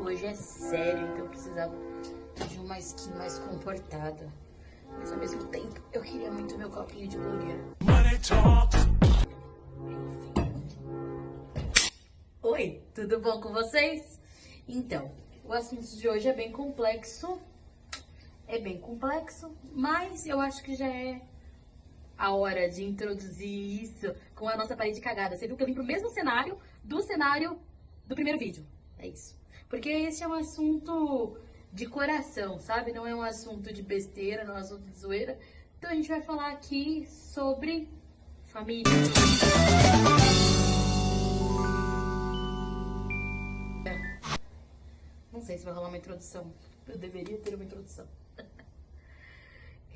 hoje é sério, então eu precisava de uma skin mais comportada. Mas ao mesmo tempo, eu queria muito meu copinho de blogueira. Oi, tudo bom com vocês? Então, o assunto de hoje é bem complexo. Mas eu acho que já é a hora de introduzir isso com a nossa parede cagada. Você viu que eu vim pro mesmo cenário do primeiro vídeo. É isso. Porque esse é um assunto de coração, sabe? Não é um assunto de besteira, não é um assunto de zoeira. Então a gente vai falar aqui sobre família. Não sei se vai rolar uma introdução. Eu deveria ter uma introdução.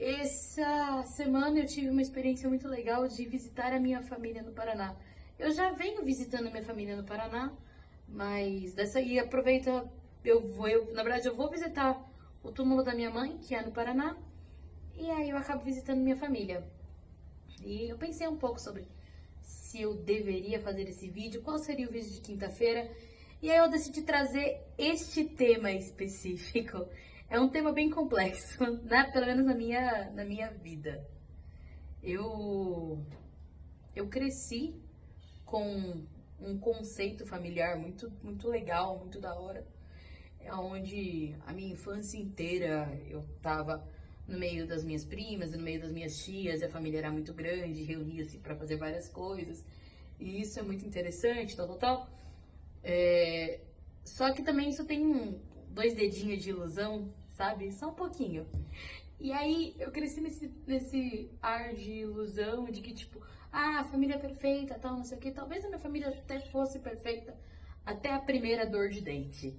Essa semana eu tive uma experiência muito legal de visitar a minha família no Paraná. Eu já venho visitando a minha família no Paraná, mas dessa aí aproveita, na verdade eu vou visitar o túmulo da minha mãe, que é no Paraná, e aí eu acabo visitando minha família. E eu pensei um pouco sobre se eu deveria fazer esse vídeo, qual seria o vídeo de quinta-feira, e aí eu decidi trazer este tema específico. É um tema bem complexo, né? Pelo menos na minha vida. Eu cresci com um conceito familiar muito legal, muito da hora. É onde a minha infância inteira eu tava no meio das minhas primas, no meio das minhas tias, e a família era muito grande, reunia-se para fazer várias coisas. E isso é muito interessante, tal. Só que também isso tem dois dedinhos de ilusão, sabe? Só um pouquinho. E aí eu cresci nesse ar de ilusão, de que tipo, a família é perfeita, tal, não sei o que. Talvez a minha família até fosse perfeita até a primeira dor de dente,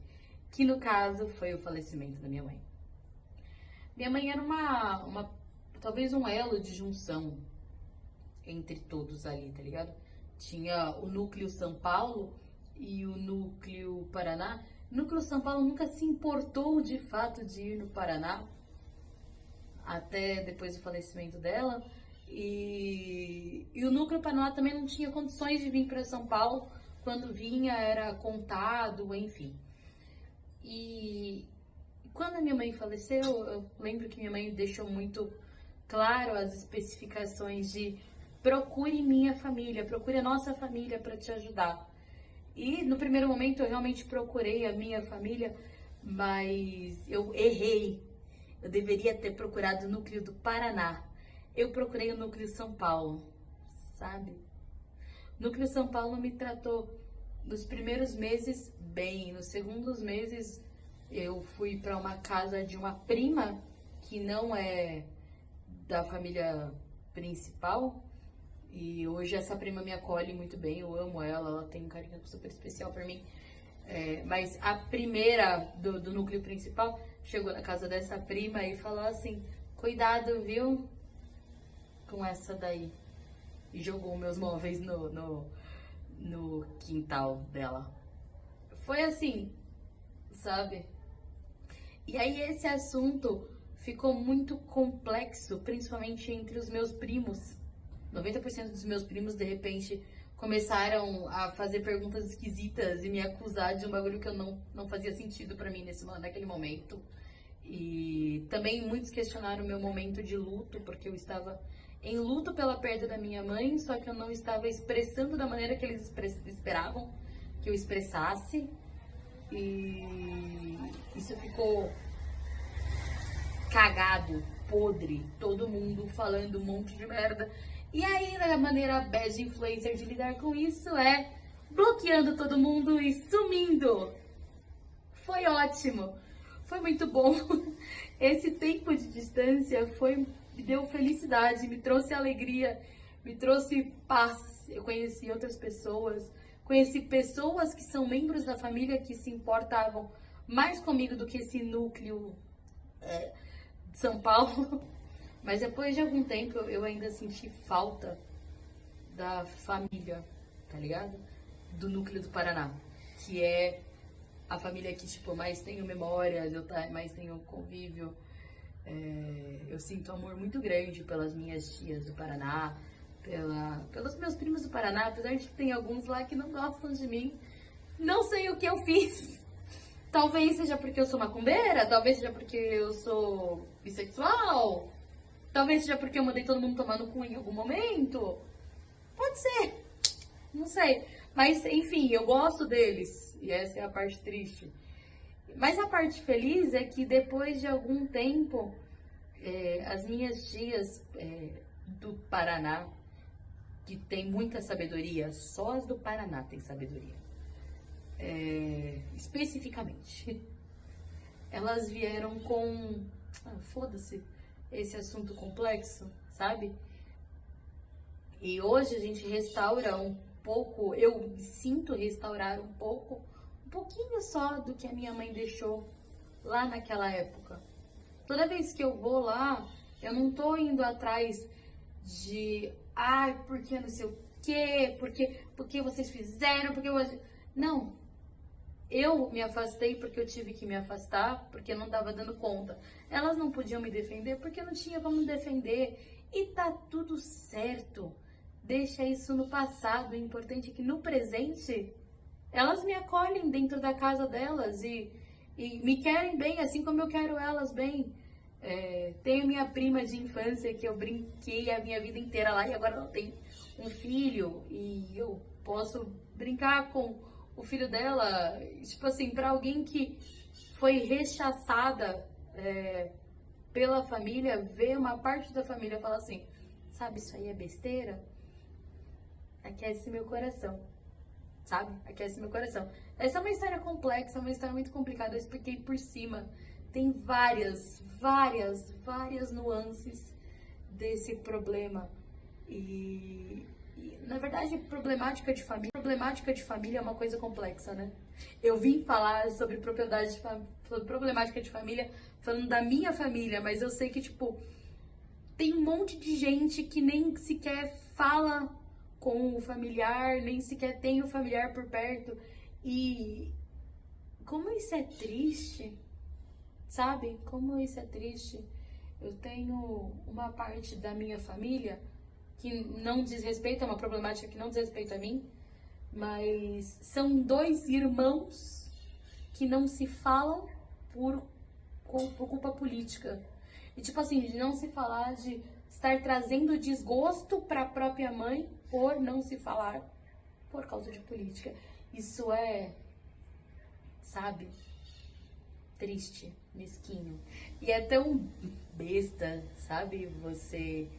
que no caso foi o falecimento da minha mãe. Minha mãe era talvez um elo de junção entre todos ali, tá ligado? Tinha o núcleo São Paulo e o núcleo Paraná. O núcleo São Paulo nunca se importou de fato de ir no Paraná, até depois do falecimento dela. E o núcleo Paraná também não tinha condições de vir para São Paulo. Quando vinha era contado, enfim. E quando a minha mãe faleceu, eu lembro que minha mãe deixou muito claro as especificações de procure minha família, procure a nossa família para te ajudar. E no primeiro momento eu realmente procurei a minha família, mas eu errei. Eu deveria ter procurado o núcleo do Paraná. Eu procurei o núcleo São Paulo, sabe? O núcleo São Paulo me tratou nos primeiros meses bem. Nos segundos meses eu fui para uma casa de uma prima que não é da família principal. E hoje essa prima me acolhe muito bem, eu amo ela tem um carinho super especial por mim. Mas a primeira do núcleo principal chegou na casa dessa prima e falou assim, cuidado, viu, com essa daí. E jogou meus móveis no quintal dela. Foi assim, sabe? E aí esse assunto ficou muito complexo, principalmente entre os meus primos. 90% dos meus primos, de repente, começaram a fazer perguntas esquisitas e me acusar de um bagulho que eu não fazia sentido pra mim naquele momento. E também muitos questionaram o meu momento de luto, porque eu estava em luto pela perda da minha mãe, só que eu não estava expressando da maneira que eles esperavam que eu expressasse. E isso ficou cagado, podre, todo mundo falando um monte de merda. E aí, a maneira bad influencer de lidar com isso é bloqueando todo mundo e sumindo. Foi ótimo, foi muito bom. Esse tempo de distância me deu felicidade, me trouxe alegria, me trouxe paz. Eu conheci outras pessoas, conheci pessoas que são membros da família que se importavam mais comigo do que esse núcleo de São Paulo. Mas depois de algum tempo eu ainda senti falta da família, tá ligado? Do núcleo do Paraná, que é a família que, tipo, mais tenho memórias, mais tenho convívio. Eu sinto amor muito grande pelas minhas tias do Paraná, pelos meus primos do Paraná, apesar de que tem alguns lá que não gostam de mim. Não sei o que eu fiz, Talvez seja porque eu sou macumbeira, talvez seja porque eu sou bissexual, talvez seja porque eu mandei todo mundo tomar no cu em algum momento. Pode ser, não sei. Mas, enfim, eu gosto deles. E essa é a parte triste. Mas a parte feliz é que depois de algum tempo, as minhas tias do Paraná, que tem muita sabedoria, só as do Paraná têm sabedoria, especificamente, elas vieram com, foda-se, esse assunto complexo, sabe? E hoje a gente restaura um pouco, eu me sinto restaurar um pouquinho só do que a minha mãe deixou lá naquela época. Toda vez que eu vou lá, eu não tô indo atrás de, porque não sei o quê, porque vocês fizeram, Não, eu me afastei porque eu tive que me afastar, porque eu não tava dando conta. Elas não podiam me defender porque não tinha como me defender. E tá tudo certo. Deixa isso no passado. O importante é que no presente, elas me acolhem dentro da casa delas e me querem bem, assim como eu quero elas bem. Tenho minha prima de infância que eu brinquei a minha vida inteira lá e agora ela tem um filho e eu posso brincar com o filho dela. Tipo assim, pra alguém que foi rechaçada pela família, ver uma parte da família falar assim, sabe, isso aí é besteira, aquece meu coração. Sabe? Aquece meu coração. Essa é uma história complexa, uma história muito complicada. Eu expliquei por cima. Tem várias nuances desse problema. Na verdade, problemática de família é uma coisa complexa, né? Eu vim falar sobre sobre problemática de família, falando da minha família, mas eu sei que, tipo, tem um monte de gente que nem sequer fala com o familiar, nem sequer tem o familiar por perto. E como isso é triste, sabe? Como isso é triste. Eu tenho uma parte da minha família que não diz respeito, é uma problemática que não diz respeito a mim, mas são 2 irmãos que não se falam por culpa política. E tipo assim, de não se falar, de estar trazendo desgosto para a própria mãe por não se falar por causa de política. Isso é, sabe, triste, mesquinho. E é tão besta, sabe, você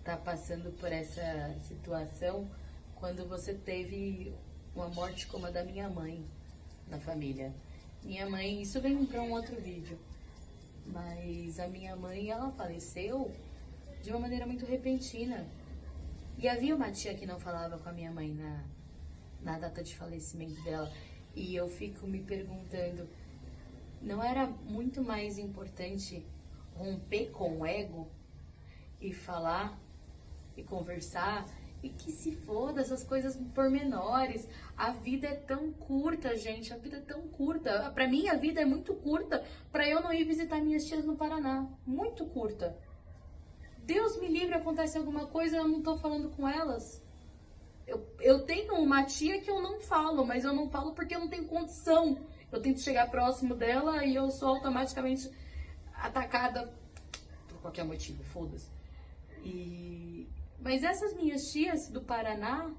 tá passando por essa situação quando você teve uma morte como a da minha mãe na família. Minha mãe, isso vem para um outro vídeo, mas a minha mãe, ela faleceu de uma maneira muito repentina. E havia uma tia que não falava com a minha mãe na data de falecimento dela. E eu fico me perguntando, não era muito mais importante romper com o ego e falar e conversar? E que se foda essas coisas pormenores. A vida é tão curta, gente. A vida é tão curta. Pra mim, a vida é muito curta pra eu não ir visitar minhas tias no Paraná. Muito curta. Deus me livre, acontece alguma coisa, eu não tô falando com elas. Eu tenho uma tia que eu não falo, mas eu não falo porque eu não tenho condição. Eu tento chegar próximo dela e eu sou automaticamente atacada por qualquer motivo, foda-se. Mas essas minhas tias do Paraná,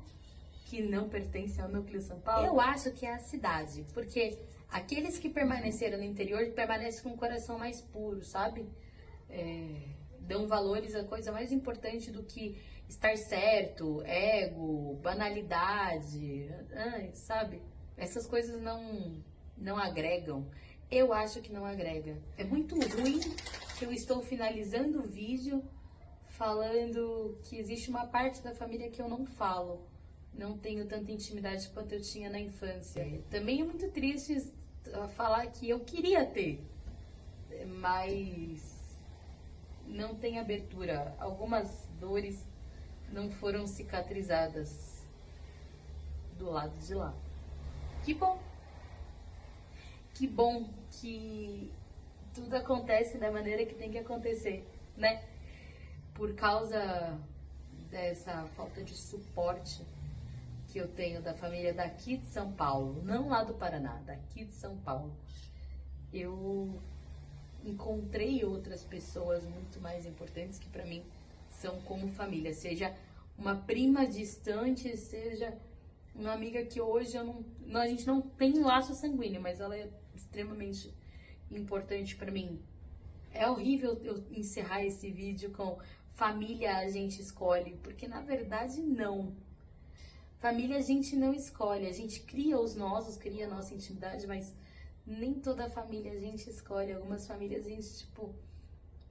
que não pertencem ao núcleo São Paulo, eu acho que é a cidade, porque aqueles que permaneceram no interior permanecem com o coração mais puro, sabe? Dão valores a coisa mais importante do que estar certo, ego, banalidade, sabe? Essas coisas não agregam. Eu acho que não agrega. É muito ruim que eu estou finalizando o vídeo falando que existe uma parte da família que eu não falo. Não tenho tanta intimidade quanto eu tinha na infância. Também é muito triste falar que eu queria ter, mas não tem abertura. Algumas dores não foram cicatrizadas do lado de lá. Que bom! Que bom que tudo acontece da maneira que tem que acontecer, né? Por causa dessa falta de suporte que eu tenho da família daqui de São Paulo, não lá do Paraná, daqui de São Paulo, eu encontrei outras pessoas muito mais importantes que para mim são como família, seja uma prima distante, seja uma amiga que hoje a gente não tem laço sanguíneo, mas ela é extremamente importante para mim. É horrível eu encerrar esse vídeo com família a gente escolhe, porque na verdade não. Família a gente não escolhe, a gente cria os nossos, cria a nossa intimidade, mas nem toda família a gente escolhe. Algumas famílias a gente, tipo,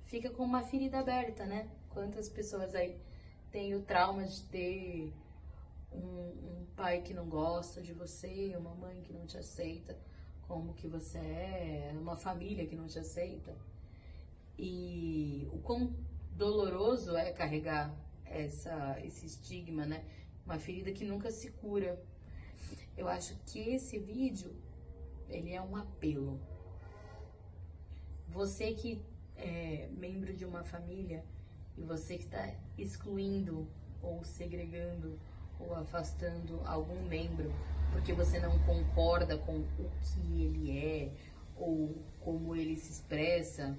fica com uma ferida aberta, né? Quantas pessoas aí têm o trauma de ter um pai que não gosta de você, uma mãe que não te aceita como que você é, uma família que não te aceita. E o quão doloroso é carregar esse estigma, né? Uma ferida que nunca se cura. Eu acho que esse vídeo, ele é um apelo. Você que é membro de uma família e você que está excluindo ou segregando ou afastando algum membro porque você não concorda com o que ele é ou como ele se expressa,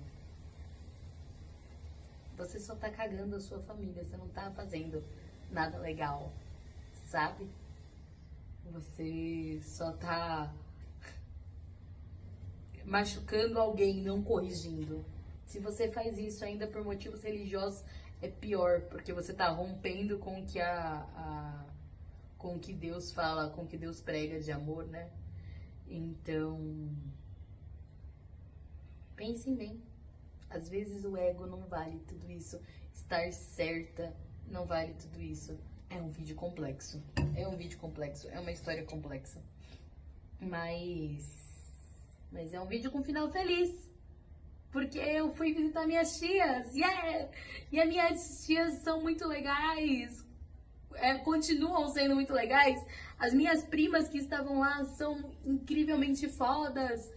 você só tá cagando a sua família, você não tá fazendo nada legal, sabe? Você só tá machucando alguém, não corrigindo. Se você faz isso ainda por motivos religiosos, é pior, porque você tá rompendo com o que com o que Deus fala, com o que Deus prega de amor, né? Então, pensem bem. Às vezes o ego não vale tudo isso. Estar certa não vale tudo isso. É um vídeo complexo. É um vídeo complexo. É uma história complexa. Mas é um vídeo com final feliz. Porque eu fui visitar minhas tias. Yeah! E as minhas tias são muito legais. Continuam sendo muito legais. As minhas primas que estavam lá são incrivelmente fodas.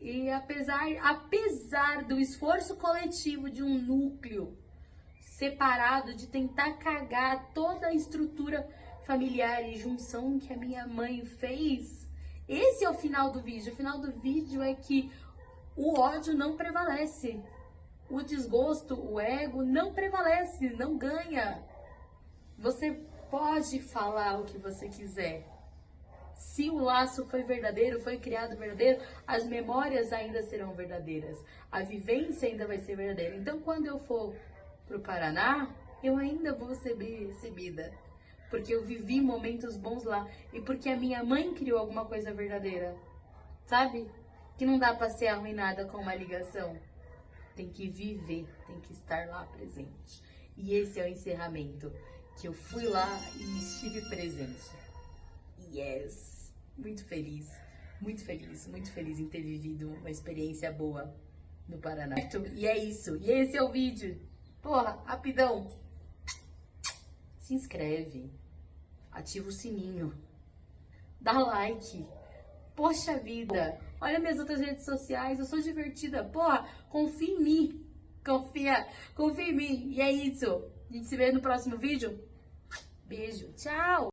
E apesar do esforço coletivo de um núcleo separado, de tentar cagar toda a estrutura familiar e junção que a minha mãe fez, esse é o final do vídeo. O final do vídeo é que o ódio não prevalece. O desgosto, o ego não prevalece, não ganha. Você pode falar o que você quiser. Se o laço foi verdadeiro, foi criado verdadeiro, as memórias ainda serão verdadeiras. A vivência ainda vai ser verdadeira. Então, quando eu for pro Paraná, eu ainda vou ser bem recebida. Porque eu vivi momentos bons lá. E porque a minha mãe criou alguma coisa verdadeira. Sabe? Que não dá pra ser arruinada com uma ligação. Tem que viver, tem que estar lá presente. E esse é o encerramento. Que eu fui lá e estive presente. Yes! Muito feliz, muito feliz, muito feliz em ter vivido uma experiência boa no Paraná. E é isso, e esse é o vídeo. Porra, rapidão. Se inscreve, ativa o sininho, dá like. Poxa vida, olha minhas outras redes sociais, eu sou divertida. Porra, confia em mim, confia em mim. E é isso, a gente se vê no próximo vídeo. Beijo, tchau!